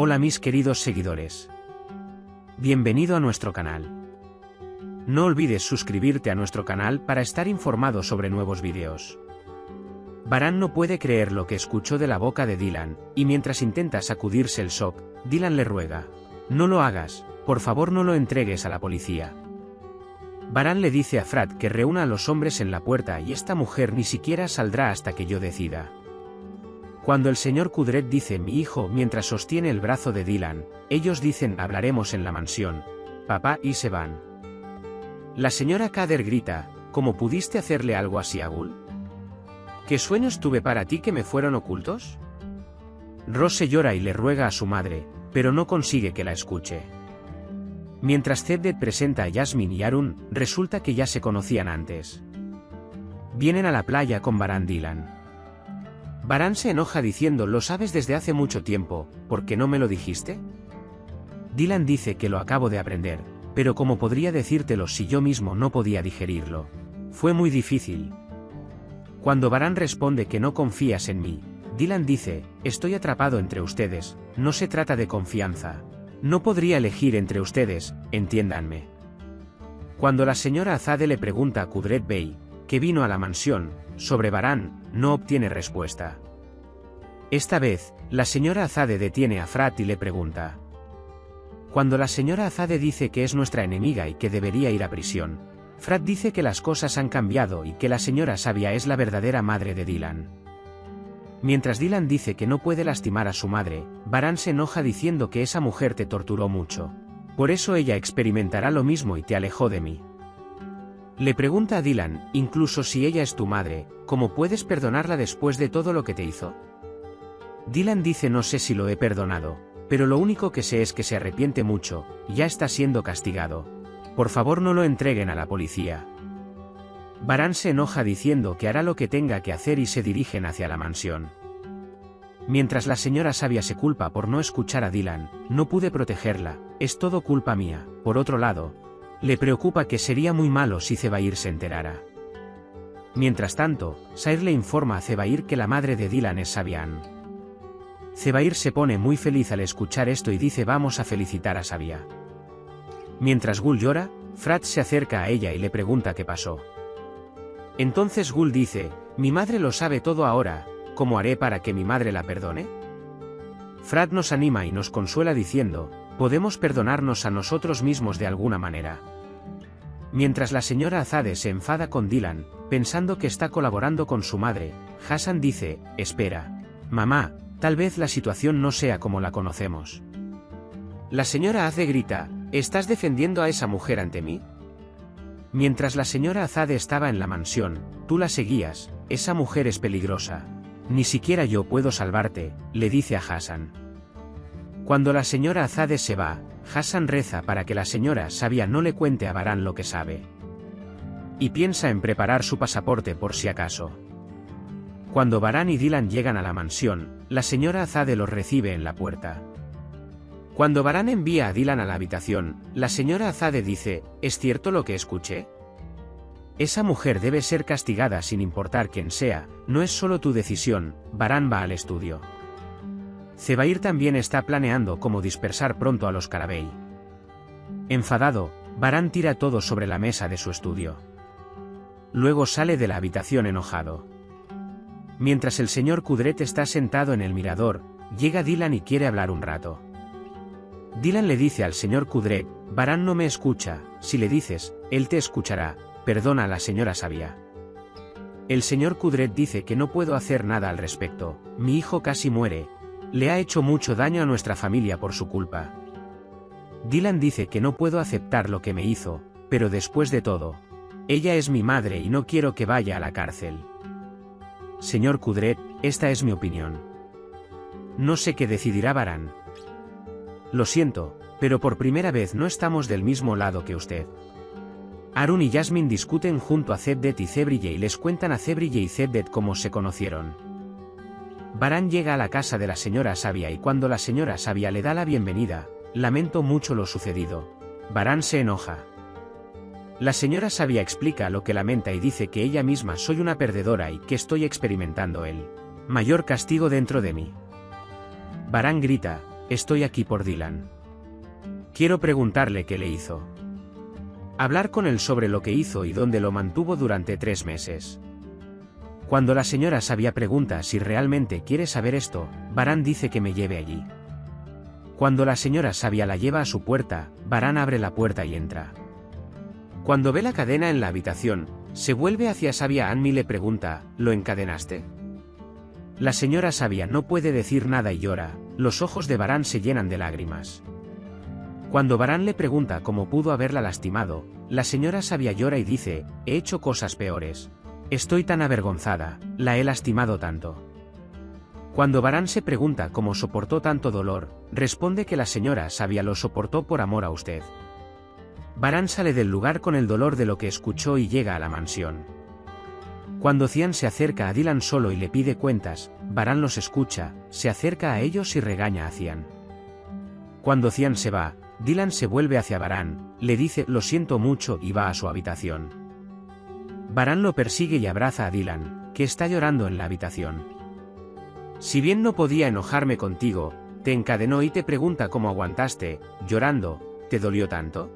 Hola mis queridos seguidores. Bienvenido a nuestro canal. No olvides suscribirte a nuestro canal para estar informado sobre nuevos vídeos. Baran no puede creer lo que escuchó de la boca de Dylan, y mientras intenta sacudirse el shock, Dylan le ruega: no lo hagas, por favor no lo entregues a la policía. Baran le dice a Frat que reúna a los hombres en la puerta y esta mujer ni siquiera saldrá hasta que yo decida. Cuando el señor Kudret dice mi hijo mientras sostiene el brazo de Dylan, ellos dicen hablaremos en la mansión, papá, y se van. La señora Kader grita: ¿cómo pudiste hacerle algo así a Gul? ¿Qué sueños tuve para ti que me fueron ocultos? Rose llora y le ruega a su madre, pero no consigue que la escuche. Mientras Ceddet presenta a Jasmine y Arun, resulta que ya se conocían antes. Vienen a la playa con Baran Dylan. Baran se enoja diciendo: lo sabes desde hace mucho tiempo, ¿por qué no me lo dijiste? Dylan dice que lo acabo de aprender, pero ¿cómo podría decírtelo si yo mismo no podía digerirlo? Fue muy difícil. Cuando Baran responde que no confías en mí, Dylan dice: estoy atrapado entre ustedes, no se trata de confianza. No podría elegir entre ustedes, entiéndanme. Cuando la señora Azade le pregunta a Kudret Bey, que vino a la mansión, sobre Baran, no obtiene respuesta. Esta vez, la señora Azade detiene a Frat y le pregunta. Cuando la señora Azade dice que es nuestra enemiga y que debería ir a prisión, Frat dice que las cosas han cambiado y que la señora Sabia es la verdadera madre de Dylan. Mientras Dylan dice que no puede lastimar a su madre, Baran se enoja diciendo que esa mujer te torturó mucho. Por eso ella experimentará lo mismo y te alejó de mí. Le pregunta a Dylan: incluso si ella es tu madre, ¿cómo puedes perdonarla después de todo lo que te hizo? Dylan dice: no sé si lo he perdonado, pero lo único que sé es que se arrepiente mucho, ya está siendo castigado. Por favor no lo entreguen a la policía. Baran se enoja diciendo que hará lo que tenga que hacer y se dirigen hacia la mansión. Mientras la señora Sabia se culpa por no escuchar a Dylan: no pude protegerla, es todo culpa mía. Por otro lado, le preocupa que sería muy malo si Zebair se enterara. Mientras tanto, Sair le informa a Zebair que la madre de Dylan es Sabian. Zebair se pone muy feliz al escuchar esto y dice: vamos a felicitar a Sabia. Mientras Gul llora, Frat se acerca a ella y le pregunta qué pasó. Entonces Gul dice: mi madre lo sabe todo ahora, ¿cómo haré para que mi madre la perdone? Frat nos anima y nos consuela diciendo: podemos perdonarnos a nosotros mismos de alguna manera. Mientras la señora Azade se enfada con Dylan, pensando que está colaborando con su madre, Hassan dice: espera, mamá, tal vez la situación no sea como la conocemos. La señora Azade grita: ¿estás defendiendo a esa mujer ante mí? Mientras la señora Azade estaba en la mansión, tú la seguías: esa mujer es peligrosa. Ni siquiera yo puedo salvarte, le dice a Hassan. Cuando la señora Azade se va, Hassan reza para que la señora Sabia no le cuente a Baran lo que sabe. Y piensa en preparar su pasaporte por si acaso. Cuando Baran y Dylan llegan a la mansión, la señora Azade los recibe en la puerta. Cuando Baran envía a Dylan a la habitación, la señora Azade dice: ¿es cierto lo que escuché? Esa mujer debe ser castigada sin importar quién sea, no es solo tu decisión. Baran va al estudio. Zebair también está planeando cómo dispersar pronto a los Karabey. Enfadado, Baran tira todo sobre la mesa de su estudio. Luego sale de la habitación enojado. Mientras el señor Kudret está sentado en el mirador, llega Dylan y quiere hablar un rato. Dylan le dice al señor Kudret: Baran no me escucha, si le dices, él te escuchará, perdona a la señora Sabia. El señor Kudret dice que no puedo hacer nada al respecto, mi hijo casi muere. Le ha hecho mucho daño a nuestra familia por su culpa. Dylan dice que no puedo aceptar lo que me hizo, pero después de todo, ella es mi madre y no quiero que vaya a la cárcel. Señor Kudret, esta es mi opinión. No sé qué decidirá Baran. Lo siento, pero por primera vez no estamos del mismo lado que usted. Arun y Jasmine discuten junto a Ceddet y Zebrille y les cuentan a Zebrille y Ceddet cómo se conocieron. Baran llega a la casa de la señora Sabia y cuando la señora Sabia le da la bienvenida: lamento mucho lo sucedido. Baran se enoja. La señora Sabia explica lo que lamenta y dice que ella misma soy una perdedora y que estoy experimentando el mayor castigo dentro de mí. Baran grita: estoy aquí por Dylan. Quiero preguntarle qué le hizo. Hablar con él sobre lo que hizo y dónde lo mantuvo durante 3 meses. Cuando la señora Sabia pregunta si realmente quiere saber esto, Varán dice que me lleve allí. Cuando la señora Sabia la lleva a su puerta, Varán abre la puerta y entra. Cuando ve la cadena en la habitación, se vuelve hacia Sabia Ann y le pregunta, ¿lo encadenaste? La señora Sabia no puede decir nada y llora, los ojos de Varán se llenan de lágrimas. Cuando Varán le pregunta cómo pudo haberla lastimado, la señora Sabia llora y dice, he hecho cosas peores. Estoy tan avergonzada, la he lastimado tanto. Cuando Varán se pregunta cómo soportó tanto dolor, responde que la señora Sabia lo soportó por amor a usted. Varán sale del lugar con el dolor de lo que escuchó y llega a la mansión. Cuando Cian se acerca a Dylan solo y le pide cuentas, Varán los escucha, se acerca a ellos y regaña a Cian. Cuando Cian se va, Dylan se vuelve hacia Varán, le dice lo siento mucho y va a su habitación. Varán lo persigue y abraza a Dylan, que está llorando en la habitación. Si bien no podía enojarme contigo, te encadenó y te pregunta cómo aguantaste, llorando, ¿te dolió tanto?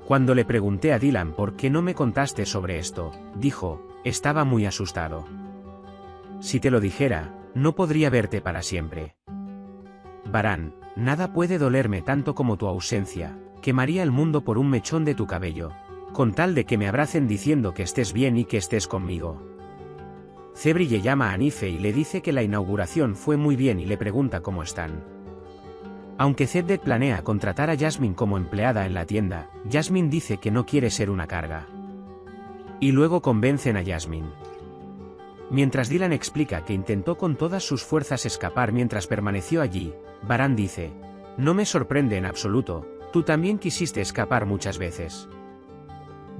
Cuando le pregunté a Dylan por qué no me contaste sobre esto, dijo, estaba muy asustado. Si te lo dijera, no podría verte para siempre. Varán, nada puede dolerme tanto como tu ausencia, quemaría el mundo por un mechón de tu cabello, con tal de que me abracen diciendo que estés bien y que estés conmigo. Cebri le llama a Nife y le dice que la inauguración fue muy bien y le pregunta cómo están. Aunque Ceddet planea contratar a Jasmine como empleada en la tienda, Jasmine dice que no quiere ser una carga. Y luego convencen a Jasmine. Mientras Dylan explica que intentó con todas sus fuerzas escapar mientras permaneció allí, Varán dice, no me sorprende en absoluto, tú también quisiste escapar muchas veces.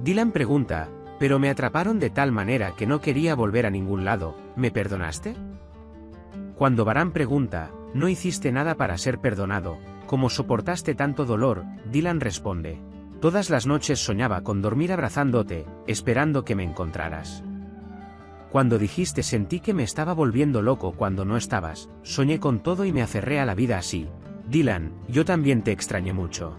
Dylan pregunta, pero me atraparon de tal manera que no quería volver a ningún lado, ¿me perdonaste? Cuando Varán pregunta, ¿no hiciste nada para ser perdonado? ¿Cómo soportaste tanto dolor? Dylan responde, todas las noches soñaba con dormir abrazándote, esperando que me encontraras. Cuando dijiste sentí que me estaba volviendo loco cuando no estabas, soñé con todo y me aferré a la vida así. Dylan, yo también te extrañé mucho.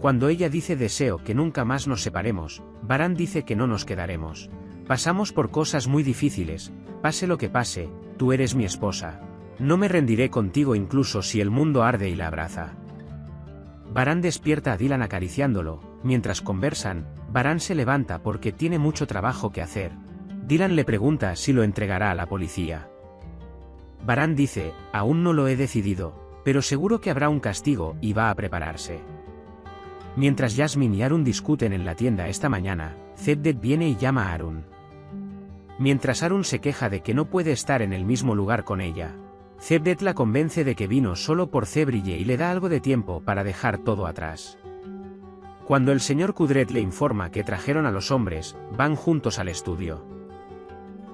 Cuando ella dice deseo que nunca más nos separemos, Varán dice que no nos quedaremos. Pasamos por cosas muy difíciles, pase lo que pase, tú eres mi esposa. No me rendiré contigo incluso si el mundo arde y la abraza. Varán despierta a Dylan acariciándolo, mientras conversan, Varán se levanta porque tiene mucho trabajo que hacer. Dylan le pregunta si lo entregará a la policía. Varán dice, aún no lo he decidido, pero seguro que habrá un castigo y va a prepararse. Mientras Jasmine y Arun discuten en la tienda esta mañana, Ceddet viene y llama a Arun. Mientras Arun se queja de que no puede estar en el mismo lugar con ella, Ceddet la convence de que vino solo por Cebrille y le da algo de tiempo para dejar todo atrás. Cuando el señor Kudret le informa que trajeron a los hombres, van juntos al estudio.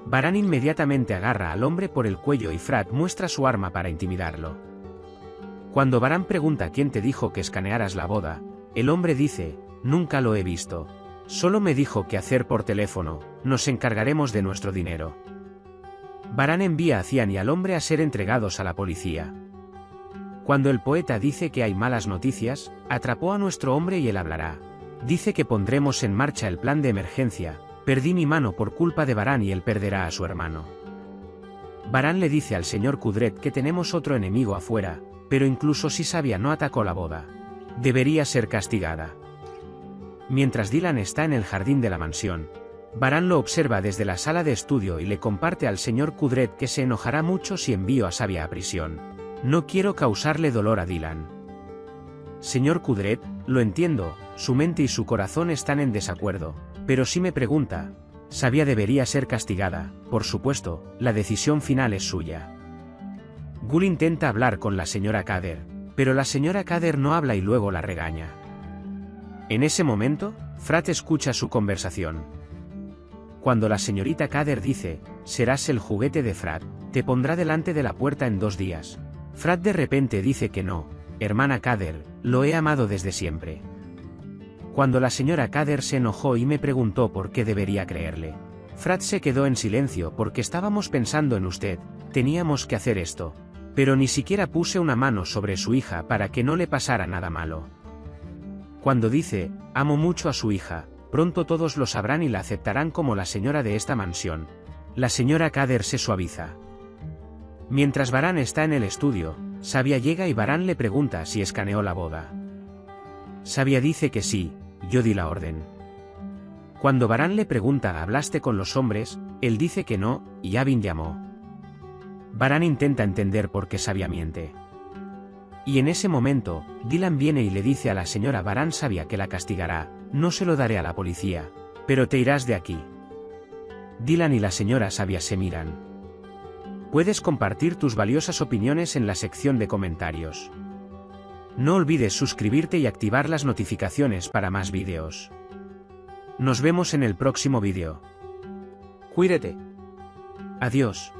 Varán inmediatamente agarra al hombre por el cuello y Frat muestra su arma para intimidarlo. Cuando Varán pregunta quién te dijo que escanearas la boda, el hombre dice, nunca lo he visto. Solo me dijo que hacer por teléfono, nos encargaremos de nuestro dinero. Varán envía a Cian y al hombre a ser entregados a la policía. Cuando el poeta dice que hay malas noticias, atrapó a nuestro hombre y él hablará. Dice que pondremos en marcha el plan de emergencia, perdí mi mano por culpa de Varán y él perderá a su hermano. Varán le dice al señor Kudret que tenemos otro enemigo afuera, pero incluso si Sabia no atacó la boda, debería ser castigada. Mientras Dylan está en el jardín de la mansión, Varán lo observa desde la sala de estudio y le comparte al señor Kudret que se enojará mucho si envío a Sabia a prisión. No quiero causarle dolor a Dylan. Señor Kudret, lo entiendo, su mente y su corazón están en desacuerdo, pero si me pregunta, Sabia debería ser castigada, por supuesto, la decisión final es suya. Gul intenta hablar con la señora Kader, pero la señora Kader no habla y luego la regaña. En ese momento, Frat escucha su conversación. Cuando la señorita Kader dice, serás el juguete de Frat, te pondrá delante de la puerta en 2 días. Frat de repente dice que no, hermana Kader, lo he amado desde siempre. Cuando la señora Kader se enojó y me preguntó por qué debería creerle, Frat se quedó en silencio porque estábamos pensando en usted, teníamos que hacer esto. Pero ni siquiera puse una mano sobre su hija para que no le pasara nada malo. Cuando dice, amo mucho a su hija, pronto todos lo sabrán y la aceptarán como la señora de esta mansión. La señora Kader se suaviza. Mientras Varane está en el estudio, Sabia llega y Varane le pregunta si escaneó la boda. Sabia dice que sí, yo di la orden. Cuando Varane le pregunta ¿hablaste con los hombres?, él dice que no, y Avin llamó. Varane intenta entender por qué Sabia miente. Y en ese momento, Dylan viene y le dice a la señora Varane Sabia que la castigará, no se lo daré a la policía, pero te irás de aquí. Dylan y la señora Sabia se miran. Puedes compartir tus valiosas opiniones en la sección de comentarios. No olvides suscribirte y activar las notificaciones para más vídeos. Nos vemos en el próximo vídeo. Cuídate. Adiós.